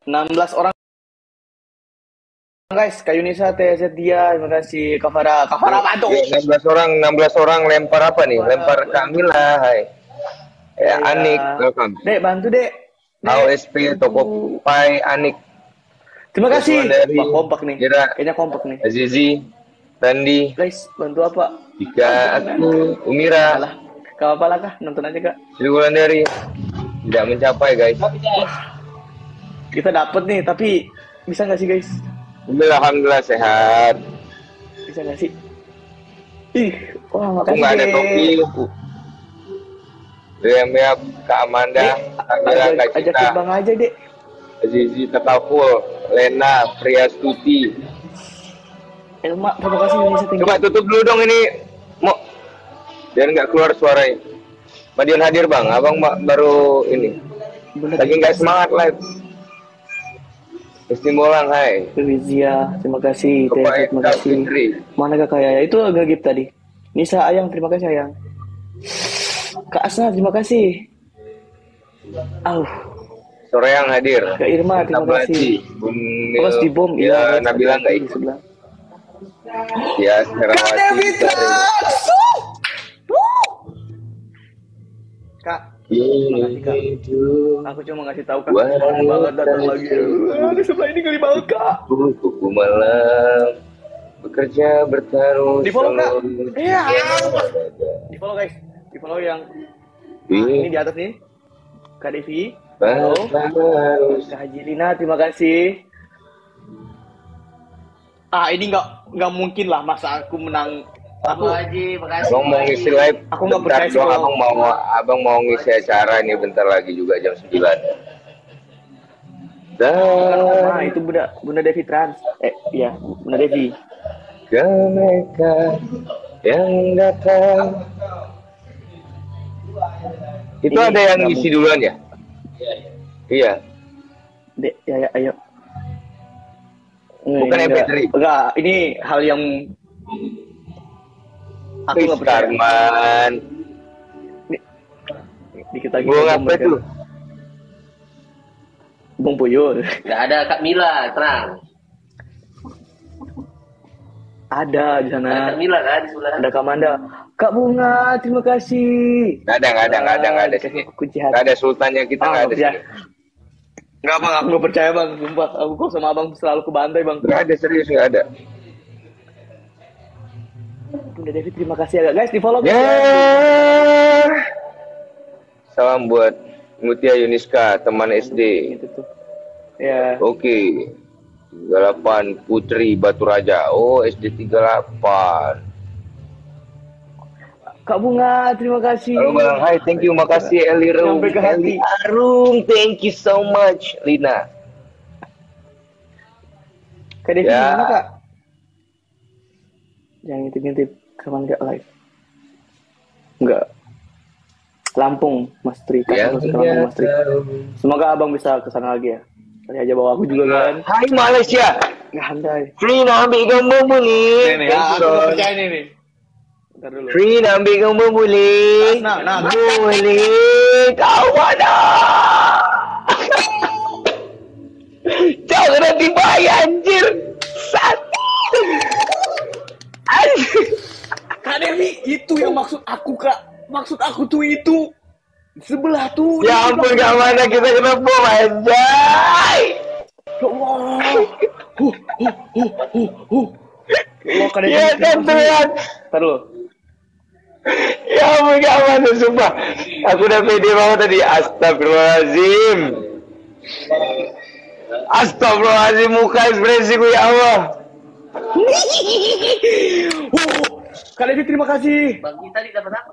16 orang guys. Kak Yunisa, TZ dia, terima kasih. Kafara bantu. 16 orang lempar apa nih? Lempar Kamila, hai. Anik, welcome. Dek, bantu Dek. AOSP, Tokopai, Anik. Terima kasih. Wah, kompak nih. Kayaknya kompak nih. Azizi, Randi. Guys, bantu apa? Jika aku, Umira. Alah, gak apa-apa lah kak, nonton aja kak. Sri Wulandari. Tidak mencapai guys. Kita dapet nih, tapi bisa nggak sih guys? Alhamdulillah sehat. Bisa nggak sih? Ih, wah Aku makasih. nggak ada topi. Ya, Kak Amanda, Kak Mira, Kak Ajak Cita, Bang aja deh. Azizi Tekaful, Lena, Priastuti. Elma, terima kasih Indonesia tinggi. Coba tutup dulu dong ini, mau biar nggak keluar suaranya. Madiun hadir bang, abang baru ini. Lagi nggak semangat live. Istimulang, hai. Rizia, terima kasih. Terima kasih. Mana kak Kaya? Itu agak gift tadi. Nisa Ayang, terima kasih Ayang. Kak Asna, terima kasih. Sore yang hadir. Kak Irma, terima kasih. Terus di bom, ya Nabila nggak ikut. Ya, Kak Devitra. Kak, makasih Kak. Aku cuma ngasih tahu Kak. Banget datang lagi. Di sebelah ini kali banget Kak. Kuku malam bekerja bertaruh. Di follow Kak. Iya. Di follow guys. Di follow yang ini di atas nih. Kak Devi. Halo. Kak Haji Lina, terima kasih. Ini nggak mungkin lah masa aku menang. Aku Haji, makasih. Abang mau ngisi live. Aku nggak percaya sih. Abang mau ngisi acara ini bentar lagi juga jam 9. Dan itu Bunda Devi Trans. Iya, Bunda Devi. Ke mereka yang datang. Itu ini ada yang ngisi duluan ya? Iya. Dek, ya, ayo. Bukan MP3. Enggak, ini hal yang aku nggak percaya. Karman. Dikit lagi. Gua ngapa itu? Bung Puyul. Nggak ada Kak Mila, tenang. Ada di sana. Ada Kak Mila kan di sebelah. Ada Kak Manda. Kak Bunga, terima kasih. Nggak ada sini. Nggak ada sultannya kita nggak ada sini. Nggak bang, aku nggak percaya bang, sumpah. Aku kok sama abang selalu kebantai bang. Nggak ada, serius nggak ada. Bunda Devi, terima kasih ya guys, di follow. Salam buat Mutia Yuniska, teman SD. Ya. Oke. 38 Putri Batu Raja. Oh, SD 38. Kak Bunga, terima kasih. Halo Bang, hai, thank you, makasih Eli Arum. Eli Arum, thank you so much, Lina. Kak Devi, gimana Kak? Jangan ngintip-ngintip, kapan nggak live? Enggak. Lampung, Mas Tri. Mas Tri. Semoga abang bisa kesana lagi ya. Kali aja bawa aku juga kan. Hai Malaysia. Ngantai. Frina ambil gambar boleh. Aku percaya ini. Bentar dulu. Frina ambil gambar boleh. Nah. Boleh. Kawan dah. Jangan nanti bayar anjir. Kak Devi, itu yang maksud aku Kak. Maksud aku tuh itu. Sebelah tuh. Ya ampun, gak mana kita kena bom anjay. Ya Allah. Kak Devi. Ya kan Tuhan. Ntar dulu. Ya ampun, gak mana sumpah. Aku udah pede banget tadi. Astagfirullahaladzim. Astagfirullahaladzim, muka ekspresiku ya Allah. Kak Devi, terima kasih. Bang kita tadi dapat apa?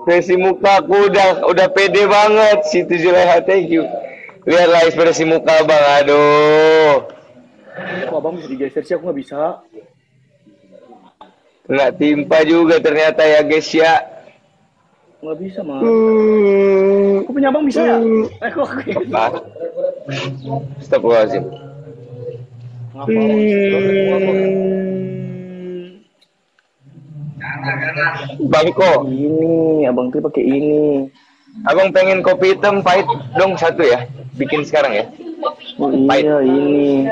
Ekspresi muka aku udah pede banget. Situ Juleha, thank you. Lihatlah ekspresi muka bang, aduh. Kok abang bisa digeser sih, aku nggak bisa. Nggak timpa juga ternyata ya guys ya. Nggak bisa mah. Aku punya abang bisa ya? Kok aku ya? Astagfirullahaladzim. Ngapa? Bangko. Ini, abang tuh pakai ini. Abang pengen kopi hitam pahit dong satu ya. Bikin sekarang ya. Oh iya ini.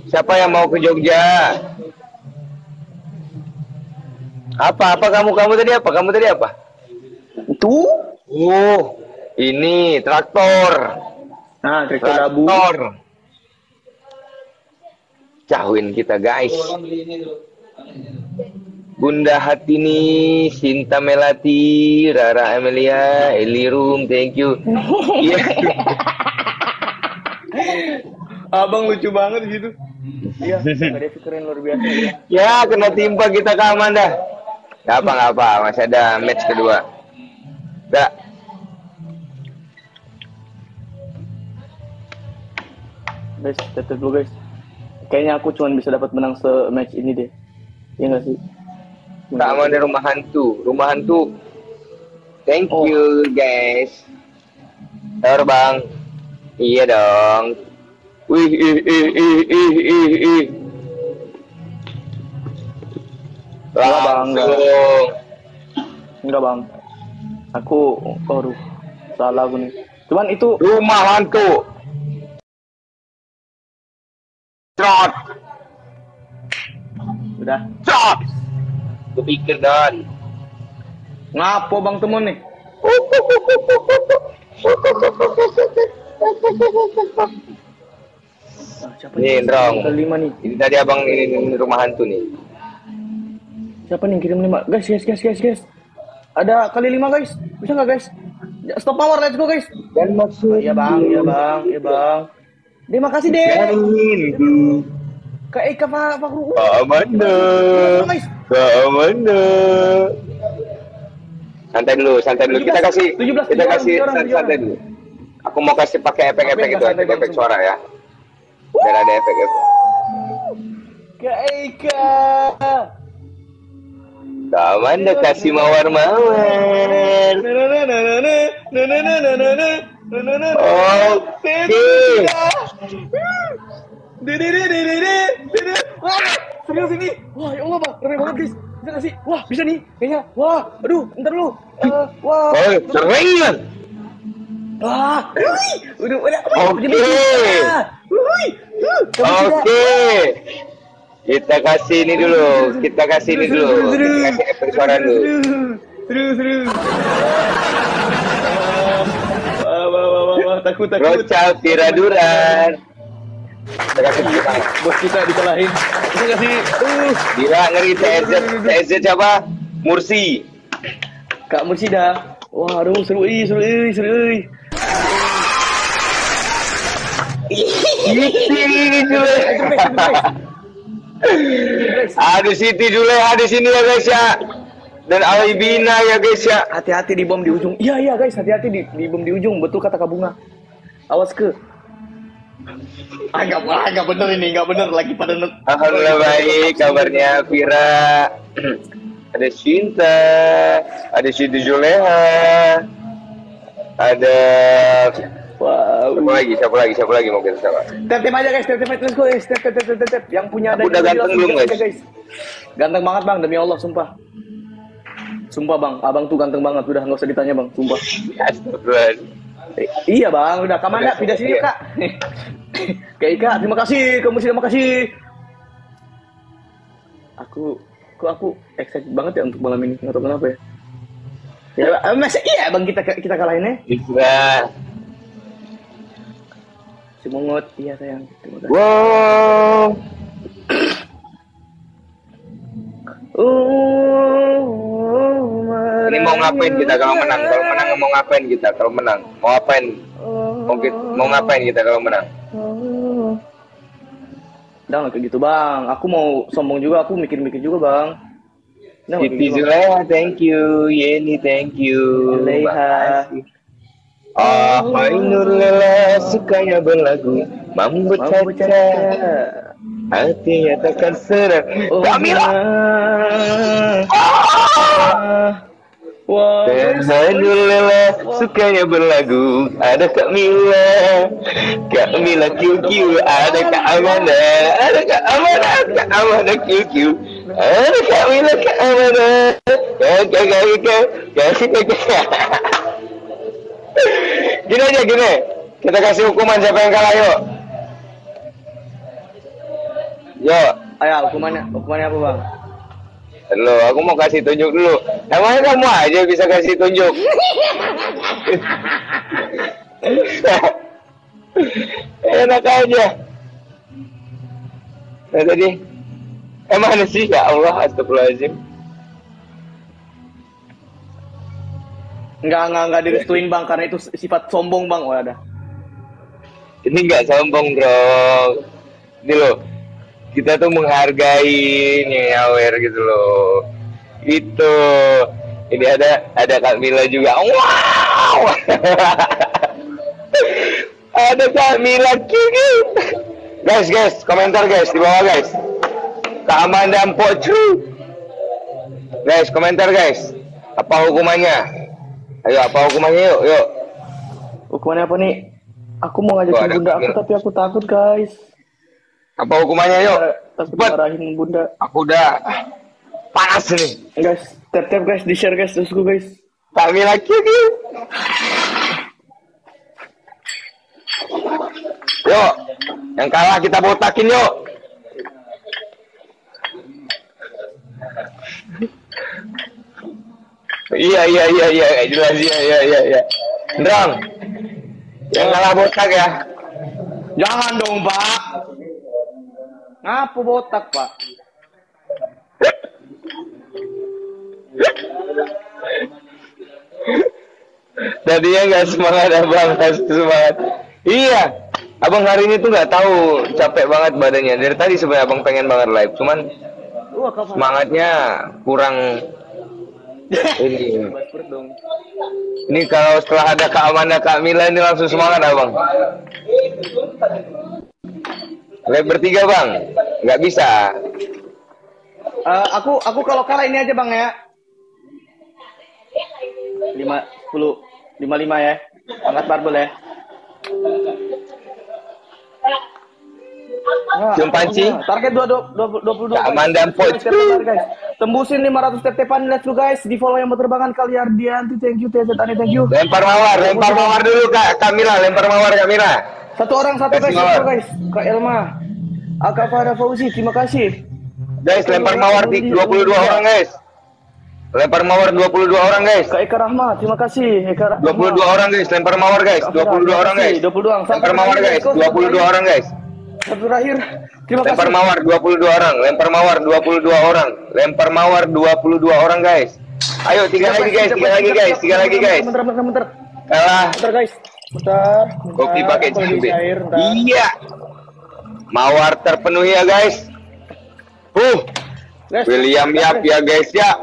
Siapa yang mau ke Jogja? Apa kamu tadi apa? Kamu tadi apa? Itu? Ini traktor. Nah, traktor. Jauhin kita guys. Bunda Hatini, Sinta Melati, Rara Amelia, Elirum, thank you. Iya. Abang lucu banget gitu. Iya, ada pikiran luar biasa. Ya, kena timpa kita keaman dah. Gak apa, masih ada match kedua. Dah. Guys, tetep dulu guys. Kayaknya aku cuma bisa dapat menang se-match ini deh. Iya nggak sih? Sama di rumah hantu. Thank you guys. Terbang. Iya dong. Wih, ih. Enggak bang. Aku, aduh, salah aku nih. Cuman itu rumah hantu. Trot. Udah. Trot. Gue pikir dan. Ngapo bang temen nih? Siapa nih, Ndrong. Kelima nih. Ini tadi abang ini rumah hantu nih. Siapa nih kirim 5? Guys. Ada kali 5 guys. Bisa nggak guys? Stop power, let's go guys. Dan maksud. Iya bang. Terima kasih deh. Kak Eka Pak Guru. Keamanda. Santai dulu. Kita kasih santai dulu. Aku mau kasih pakai efek-efek itu, efek suara ya. Biar ada efek. Kak Eka. Keamanda kasih mawar-mawar. Oke. Wah, serius ini. Wah, ya Allah, Bang. Keren banget, guys. Bisa nggak sih? Wah, bisa nih. Kayaknya. Wah, aduh, bentar dulu. Wah. Sering. Wah. Udah. Oke. Kita kasih ini dulu. Kita kasih efek suara dulu. Terus. Wah, takut. Rocal Tiraduran. Bos kita dikalahin. Bisa nggak sih? Gila, ngeri. TSZ siapa? Mursi. Kak Mursi dah. Wah, aduh, seru. Ada Siti Jule, ada sini ya guys ya. Dan Alibina ya guys ya. Hati-hati di bom di ujung. Iya guys, hati-hati di bom di ujung. Betul kata Kak Bunga. Awas ke. Agak bener ini, nggak bener lagi pada. Alhamdulillah baik kabarnya Vira. Ada Cinta, ada Siti Juleha, ada siapa lagi mau kita siapa? Tep aja guys, let's go guys, tep. Yang punya ada. Udah ganteng belum guys? Ganteng banget bang, demi Allah sumpah bang, abang tuh ganteng banget, udah nggak usah ditanya bang, sumpah. Astagfirullah. Iya bang, udah Kamanda pindah sini kak. Kak Ika, terima kasih, terima kasih. Aku excited banget ya untuk malam ini, nggak tahu kenapa ya. Ya masa iya bang kita kalahin ya? Iya. Si Mongot, iya sayang. Terima kasih. Wow. Ini mau ngapain kita kalau menang? Kalau menang mau ngapain kita kalau menang? Mau ngapain? Mau ngapain kita kalau menang? Udah nggak kayak gitu bang. Aku mau sombong juga. Aku mikir-mikir juga bang. Siti Zuleha, thank you. Yeni, thank you. Zuleha. Ainur Lela sukanya berlagu, mampu caca, hatinya takkan serang. Kamila. Ainur Lela sukanya berlagu, ada Kamila QQ, ada Kak Amanda, Kak Amanda QQ, ada Kamila Kak Amanda, Gini aja. Kita kasih hukuman siapa yang kalah, yuk. Yuk. Ayo, hukumannya apa bang? Lo, aku mau kasih tunjuk dulu. Emangnya kamu aja bisa kasih tunjuk? Enak aja. Nah tadi, emang sih ya Allah, astagfirullahaladzim. Enggak direstuin bang, karena itu sifat sombong bang. Oh ada. Ini nggak sombong bro. Ini loh, kita tuh menghargai nyawer gitu loh. Itu. Ini ada Kak Mila juga. Wow. Ada Kak Mila Kiki. Guys, komentar guys di bawah guys. Kak Amanda Mpocru. Guys, komentar guys. Apa hukumannya? Ayo, apa hukumannya yuk. Hukumannya apa nih? Aku mau ngajakin bunda aku, tapi aku takut guys. Apa hukumannya yuk? Takut marahin bunda. Aku udah panas nih. Guys, tap guys, di share guys, terusku guys. Kami lagi nih. Yuk, yang kalah kita botakin yuk. Iya, jelas iya. Drang, yang kalah botak ya. Jangan dong pak. Ngapa botak pak? Tadinya nggak semangat abang, semangat. Iya, abang hari ini tuh nggak tahu capek banget badannya. Dari tadi sebenarnya abang pengen banget live, cuman semangatnya kurang. Ini kalau setelah ada Kak Amanda, Kak Mila ini langsung semangat abang. Live bertiga bang, nggak bisa. Aku kalau kalah ini aja bang ya. 55 ya. Angkat barbel ya. Cium panci. Target 22. Kak Amanda Poch. Tembusin 500 tap-tapan. Let's go guys. Di follow yang berterbangan kali Ardianti. Thank you Tani, thank you. Lempar mawar dulu Kak Kamila, lempar mawar Kamila. Satu orang satu guys. Kak Elma. Kak Farah Fauzi, terima kasih. Guys, lempar mawar 22 orang guys. Lempar mawar 22 orang guys. Kak Eka Rahmat, terima kasih. 22 orang guys, lempar mawar guys. 22 orang guys. 22 orang. Lempar mawar guys, 22 orang guys. Satu terakhir. Terima kasih. Lempar mawar 22 orang. Lempar mawar 22 orang. Lempar mawar 22 orang guys. Ayo 3 lagi guys, 3 lagi guys, 3 lagi guys. Bentar. Kalah. Bentar guys. Bentar. Kopi pakai cabai. Iya. Mawar terpenuhi ya guys. William Yap ya guys ya.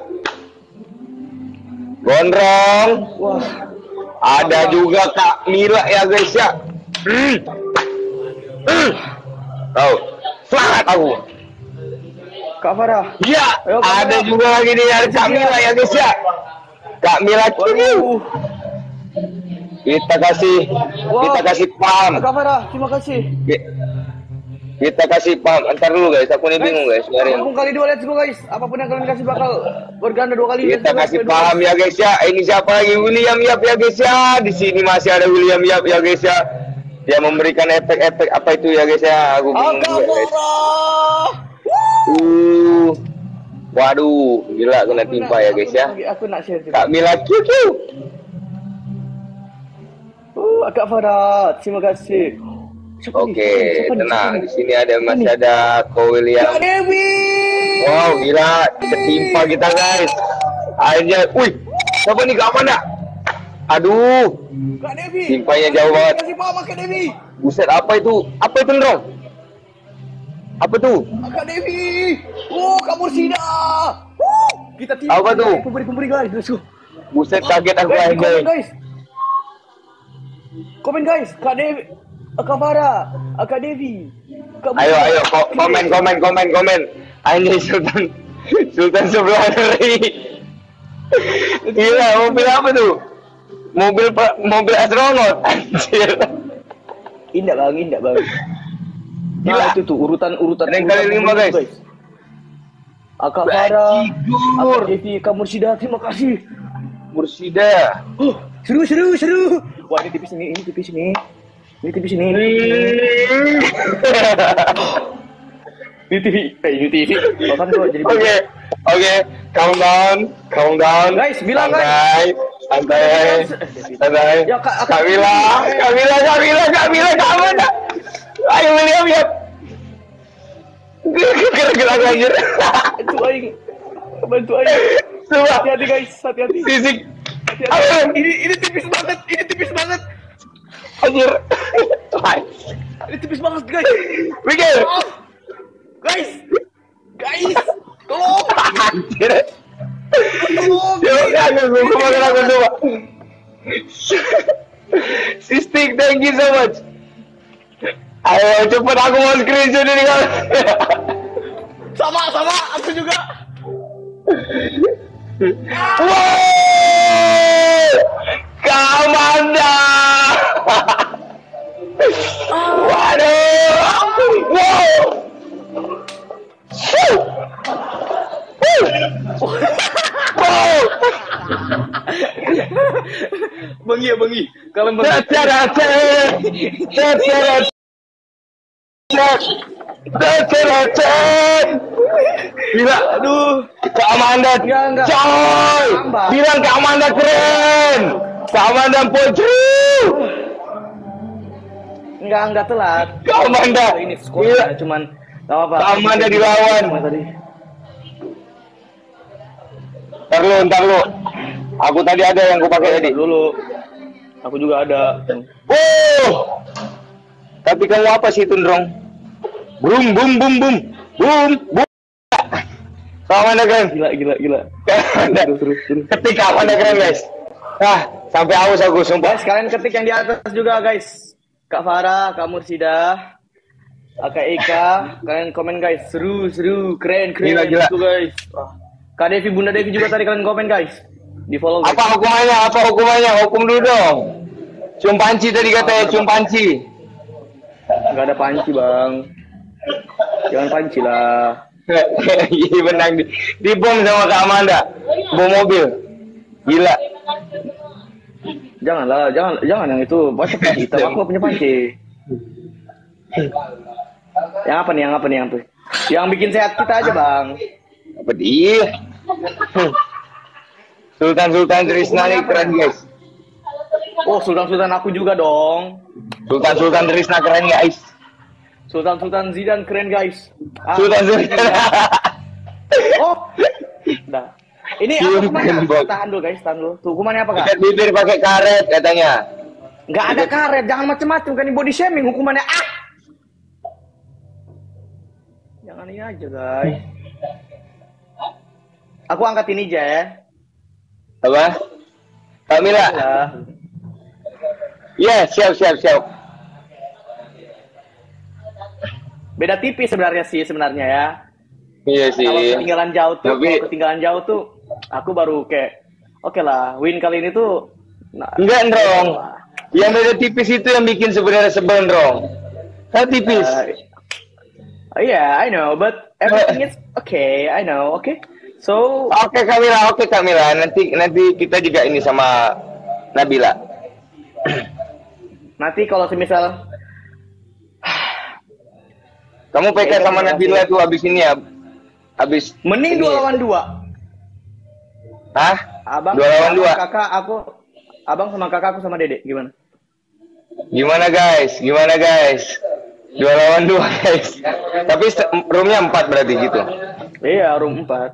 Gondrong. Wah. Ada juga Kak Mila ya guys ya. Tahu. Semangat aku. Kak Farah. Iya. Ada juga lagi nih dari Kak Mila ya guys ya. Kak Mila kini. Kita kasih paham. Kak Farah, terima kasih. Kita kasih paham. Antar dulu guys, aku nih bingung guys. Apapun kali 2 let's go guys. Apapun yang kalian kasih bakal berganda 2 kali. Kita kasih paham ya guys ya. Ini siapa lagi? William Yap ya guys ya. Di sini masih ada William Yap ya guys ya. Dia memberikan efek-efek apa itu ya guys ya. Aku bingung juga guys. Waduh, gila kena timpa ya guys ya. Aku nak share. Kak Mila QQ. Kak Farah, terima kasih. Oke, tenang. Di sini masih ada Ko William. Kak Dewi. Wow, gila, ketimpa kita guys. Akhirnya, siapa nih Kak Amanda? Aduh, Kak Devi. timpanya jauh banget. Kasih paham Kak Devi. Buset, apa itu? Apa itu, Ndrong? Apa tuh? Kak Devi. Kak Mursida. Kita timpa. Apa tuh? Pemberi guys, let's go. Buset, kaget aku aja. Komen guys, Kak Devi. Kak Farah, Kak Devi. Ayo, komen. Anjay, Sultan sebelah dari. Gila, mobil apa tuh? Mobil astronot. Anjir. Indah bang. Gila. Itu tuh urutan. Yang kali 5 guys. Kak Farah, Kak Devi, Kak Mursida, terima kasih. Mursida. Seru. Wah, ini tipis nih. Ini TV sini. Ini TV. Ini TV. Bahkan kok jadi. Oke. Calm down. Guys, bilang guys. Santai. Ya, Kamila, kamu dah. Ayo William ya. Gerak anjir. Bantu aing. Coba. Hati-hati guys, hati-hati. Fisik. Ini tipis banget. Anjir. Ini tipis banget guys. Mikir. Guys. Tolong. Anjir. Tolong. Aku makan aku coba. Sistik, thank you so much. Ayo cepet aku mau screenshot ini kan. Sama, aku juga. Wow, Kamanda. Waduh. Wow. Wow. Bengi. Kalian Gila, aduh. Kak Amanda, Enggak. coy, bilang Kak Amanda keren, Kak Amanda Pojru. Enggak telat. Kak Amanda, Ini skornya cuman enggak apa-apa. Kak Amanda dilawan. Tadi. Ntar lu. Aku tadi ada yang aku pakai tadi. Dulu. Aku juga ada. Tapi kamu apa sih Tundrong? Boom. Sama Anda keren. Gila. Terus. Ketika Anda keren guys. Sampai aus aku sumpah. Guys, kalian ketik yang di atas juga guys. Kak Farah, Kak Mursida, Kak Eka, kalian komen guys. Seru, keren. Gila. Gitu, guys. Kak Devi, Bunda Devi juga tadi kalian komen guys. Di follow guys. Apa hukumannya? Hukum dulu dong. Cium panci tadi katanya, cium panci. Enggak ada panci, Bang. Jangan panci lah. Iya menang di bom sama Kak Amanda. Bom mobil. Gila. Jangan yang itu. Baca panci hitam, aku punya panci. Yang apa nih? Yang bikin sehat kita aja, Bang. Apa dia? Sultan Trisna nih keren guys. Oh, Sultan aku juga dong. Sultan Trisna keren guys. Sultan Zidan keren guys. Sultan. Oh. Dah. Ini apa hukumannya? Tahan dulu guys, Tuh, hukumannya apa, Kak? Ikat bibir pakai karet katanya. Enggak ada karet, jangan macem-macem kan, ini body shaming hukumannya. Jangan ini aja, guys. Aku angkat ini aja ya. Apa? Kamila. Ya, siap. Beda tipis sebenarnya ya. Iya sih. Kalau ketinggalan jauh tuh, Tapi... aku baru kayak oke lah, win kali ini tuh. Enggak, Ndrong. Yang beda tipis itu yang bikin sebenarnya sebel, Ndrong. Kan tipis. Yeah, I know, but everything is okay. I know, okay. So, Oke Kamila. Nanti kita juga ini sama Nabila. Nanti kalau semisal kamu PK sama Nabila tuh abis ini ya. Abis mending 2 lawan 2. Hah? Abang 2 lawan 2. Kakak aku, abang sama kakak aku sama Dede, gimana? Gimana guys? 2 lawan 2 guys. Tapi roomnya 4 berarti gitu. Iya, room 4.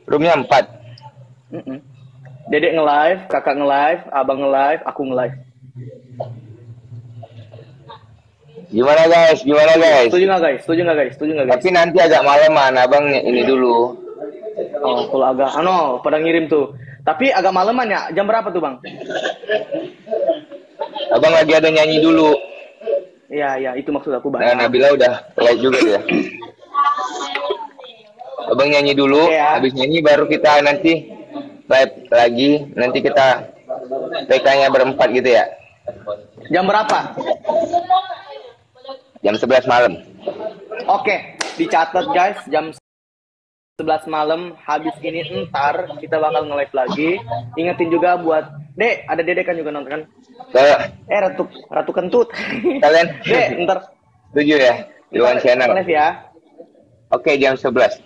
Roomnya 4. Dedek nge-live, kakak nge-live, abang nge-live, aku nge-live. Gimana guys? Setuju nggak guys? Tapi nanti agak malaman, abang ini dulu. Oh, kalau agak, pada ngirim tuh. Tapi agak malaman ya, jam berapa tuh bang? Abang lagi ada nyanyi dulu. Iya, itu maksud aku bang. Nah, Nabila udah live juga ya. Abang nyanyi dulu, habis nyanyi baru kita nanti live lagi. Nanti kita PK-nya berempat gitu ya. Jam berapa? Jam 11 malam. Oke, dicatat guys, jam 11 malam habis ini ntar kita bakal nge-live lagi. Ingetin juga buat Dek, ada Dede kan juga nonton kan? Ratu Kentut. Kalian Dek, ntar 7 ya? Iwan Channel. live ya. Oke, jam 11.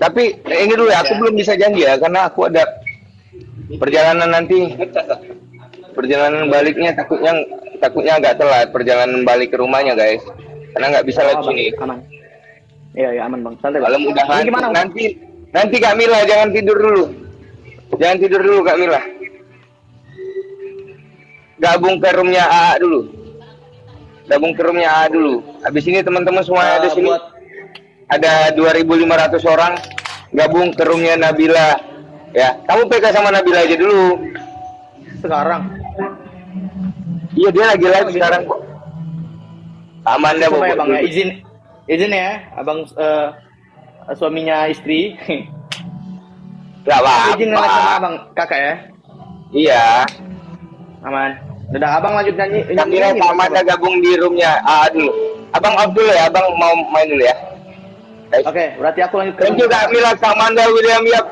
Tapi ini dulu ya, aku belum bisa janji ya karena aku ada perjalanan nanti. Perjalanan baliknya takutnya agak telat perjalanan balik ke rumahnya, guys. Karena nggak bisa live sini. Aman. Iya, aman Bang. Santai. Kalau udah gimana? Nanti Kak Mila jangan tidur dulu. Jangan tidur dulu Kak Mila. Gabung ke roomnya AA dulu. Habis ini teman-teman semua ada sini. Ada 2.500 orang gabung ke roomnya Nabila. Ya, kamu PK sama Nabila aja dulu. Sekarang. Iya, dia lagi live sekarang kok. Amanda Coba ya Bang ya, izin ya, Abang suaminya istri. Gak apa-apa. Izin nge-live sama Abang kakak ya. Iya. Aman. Udah Abang lanjut nyanyi. Kami Amanda gabung di roomnya AA dulu. Abang off dulu ya, Abang mau main dulu ya. Oke, berarti aku lanjut ke Thank you Kak Mila, Kak Amanda, William, Yap.